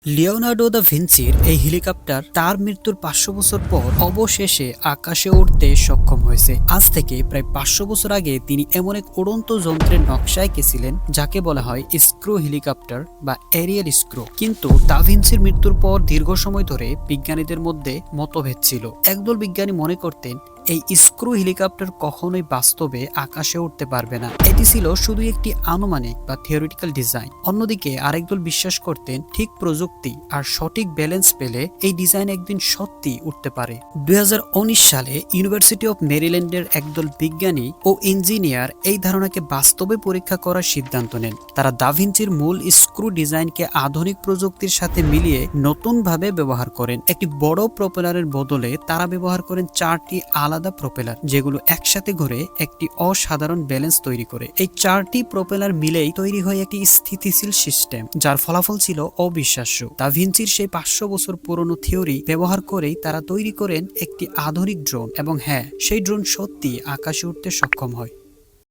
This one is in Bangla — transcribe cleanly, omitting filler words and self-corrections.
লিওনার্দো দা ভিঞ্চির এই হেলিকপ্টার তার মৃত্যুর 500 বছর পর অবশেষে আকাশে উড়তে সক্ষম হয়েছে। আজ থেকে প্রায় 500 বছর আগে তিনি এমন এক উড়ন্ত যন্ত্রের নকশা এঁকেছিলেন যাকে বলা হয় স্ক্রু হেলিকপ্টার বা এরিয়াল স্ক্রু। কিন্তু দা ভিঞ্চির মৃত্যুর পর দীর্ঘ সময় ধরে বিজ্ঞানীদের মধ্যে মতভেদ ছিল। একদল বিজ্ঞানী মনে করতেন এই স্ক্রু হেলিকপ্টার কখনোই বাস্তবে আকাশে উঠতে পারবে না, এটি ছিল শুধু একটি আনুমানিক বা থিওরিটিক্যাল ডিজাইন। অন্যদিকে আরেকদল বিশ্বাস করতেন ঠিক প্রযুক্তি আর সঠিক ব্যালেন্স পেলে এই ডিজাইন একদিন সত্যি উঠতে পারে। 2019 সালে ইউনিভার্সিটি অফ মেরিল্যান্ডের একদল বিজ্ঞানী ও ইঞ্জিনিয়ার এই ধারণাকে বাস্তবে পরীক্ষা করার সিদ্ধান্ত নেন। তারা দা ভিঞ্চির মূল স্ক্রু ডিজাইনকে আধুনিক প্রযুক্তির সাথে মিলিয়ে নতুনভাবে ব্যবহার করেন। একটি বড় প্রপেলারের বদলে তারা ব্যবহার করেন 4টি আলাদা প্রপেলার, যেগুলো একসাথে ঘুরে একটি অসাধারণ ব্যালেন্স তৈরি করে। এই 4টি প্রপেলার মিলেই তৈরি হয় একটি স্থিতিশীল সিস্টেম, যার ফলাফল ছিল অবিশ্বাস্য। দা ভিঞ্চির সেই 500 বছর পুরনো থিওরি ব্যবহার করেই তারা তৈরি করেন একটি আধুনিক ড্রোন, এবং হ্যাঁ, সেই ড্রোন সত্যি আকাশে উঠতে সক্ষম হয়।